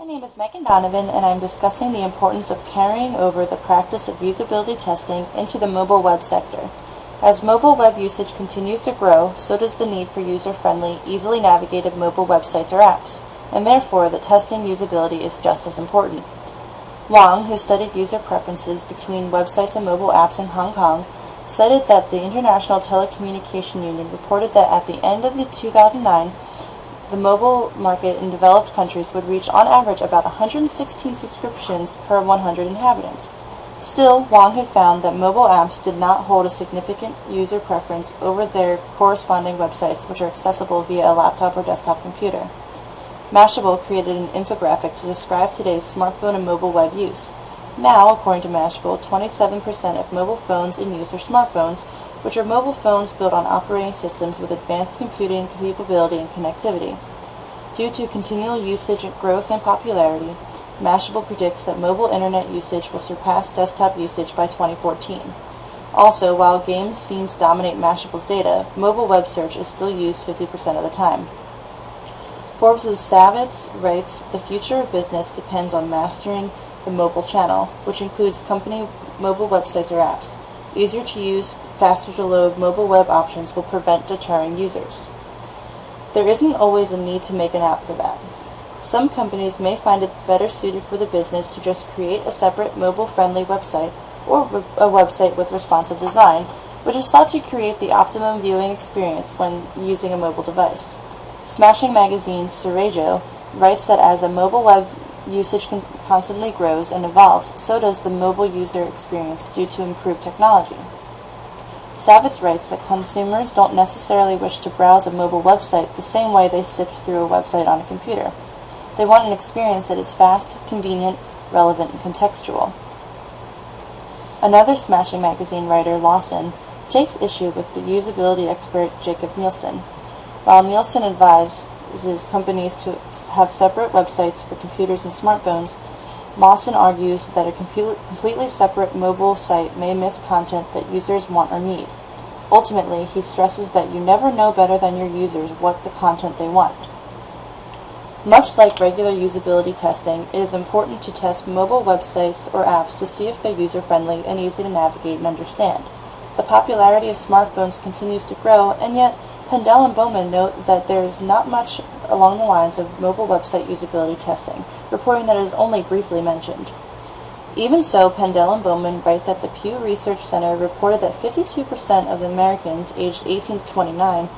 name is Donovan, and I'm discussing the importance of carrying over the practice of usability testing into the mobile web sector. As mobile web usage continues to grow, so does the need for user-friendly, easily navigated mobile websites or apps, and therefore the testing usability is just as important. Wang, who studied user preferences between websites and mobile apps in Hong Kong, cited that the International Telecommunication Union reported that at the end of 2009, the mobile market in developed countries would reach on average about 116 subscriptions per 100 inhabitants. Still, Wang had found that mobile apps did not hold a significant user preference over their corresponding websites, which are accessible via a laptop or desktop computer. Mashable created an infographic to describe today's smartphone and mobile web use. Now, according to Mashable, 27% of mobile phones in use are smartphones, which are mobile phones built on operating systems with advanced computing capability and connectivity. Due to continual usage, growth, and popularity, Mashable predicts that mobile internet usage will surpass desktop usage by 2014. Also, while games seem to dominate Mashable's data, mobile web search is still used 50% of the time. Forbes' Savitz writes, "The future of business depends on mastering the mobile channel, which includes company mobile websites or apps. Easier to use, faster to load mobile web options will prevent deterring users." There isn't always a need to make an app for that. Some companies may find it better suited for the business to just create a separate mobile-friendly website or a website with responsive design, which is thought to create the optimum viewing experience when using a mobile device. Smashing Magazine's Surejo writes that as a mobile web usage constantly grows and evolves, so does the mobile user experience due to improved technology. Savitz writes that consumers don't necessarily wish to browse a mobile website the same way they sift through a website on a computer. They want an experience that is fast, convenient, relevant, and contextual. Another Smashing Magazine writer, Lawson, takes issue with the usability expert Jacob Nielsen. While Nielsen advises companies to have separate websites for computers and smartphones, Lawson argues that a completely separate mobile site may miss content that users want or need. Ultimately, he stresses that you never know better than your users what the content they want. Much like regular usability testing, it is important to test mobile websites or apps to see if they're user-friendly and easy to navigate and understand. The popularity of smartphones continues to grow, and yet Pendel and Bowman note that there is not much along the lines of mobile website usability testing, reporting that it is only briefly mentioned. Even so, Pendel and Bowman write that the Pew Research Center reported that 52% of Americans aged 18 to 29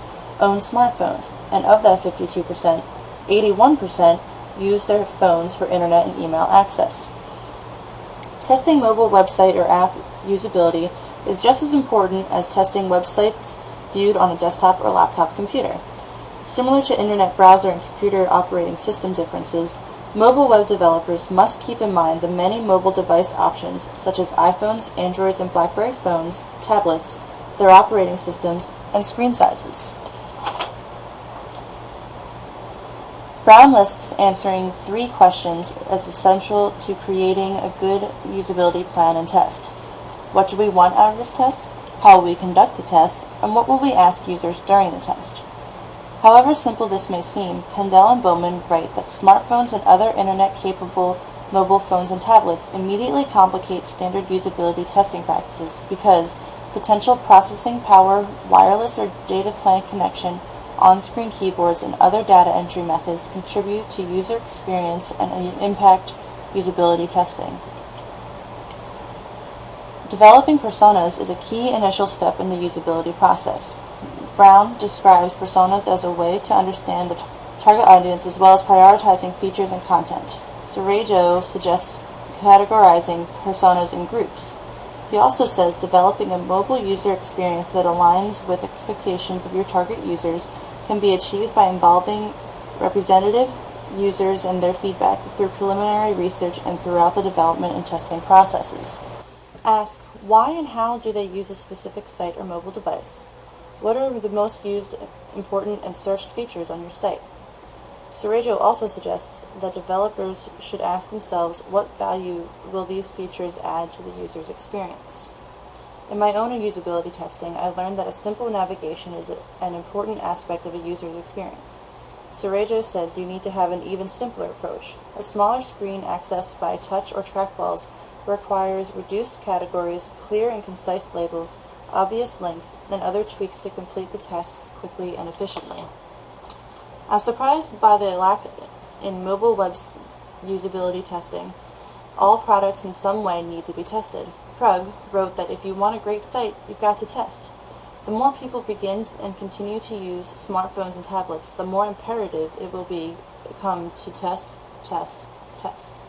own smartphones, and of that 52%, 81% use their phones for internet and email access. Testing mobile website or app usability is just as important as testing websites viewed on a desktop or laptop computer. Similar to internet browser and computer operating system differences, mobile web developers must keep in mind the many mobile device options such as iPhones, Androids, and BlackBerry phones, tablets, their operating systems, and screen sizes. Brown lists answering 3 questions as essential to creating a good usability plan and test. What do we want out of this test? How will we conduct the test? And what will we ask users during the test? However simple this may seem, Pendel and Bowman write that smartphones and other internet-capable mobile phones and tablets immediately complicate standard usability testing practices because potential processing power, wireless or data plan connection, on-screen keyboards, and other data entry methods contribute to user experience and impact usability testing. Developing personas is a key initial step in the usability process. Brown describes personas as a way to understand the target audience as well as prioritizing features and content. Surejo suggests categorizing personas in groups. He also says developing a mobile user experience that aligns with expectations of your target users can be achieved by involving representative users and their feedback through preliminary research and throughout the development and testing processes. Ask, why and how do they use a specific site or mobile device? What are the most used, important, and searched features on your site? Surejo also suggests that developers should ask themselves what value will these features add to the user's experience. In my own usability testing, I learned that a simple navigation is an important aspect of a user's experience. Cerejo says you need to have an even simpler approach. A smaller screen accessed by touch or trackballs requires reduced categories, clear and concise labels, obvious links, and other tweaks to complete the tasks quickly and efficiently. I'm surprised by the lack in mobile web usability testing. All products in some way need to be tested. Krug wrote that if you want a great site, you've got to test. The more people begin and continue to use smartphones and tablets, the more imperative it will become to test, test, test.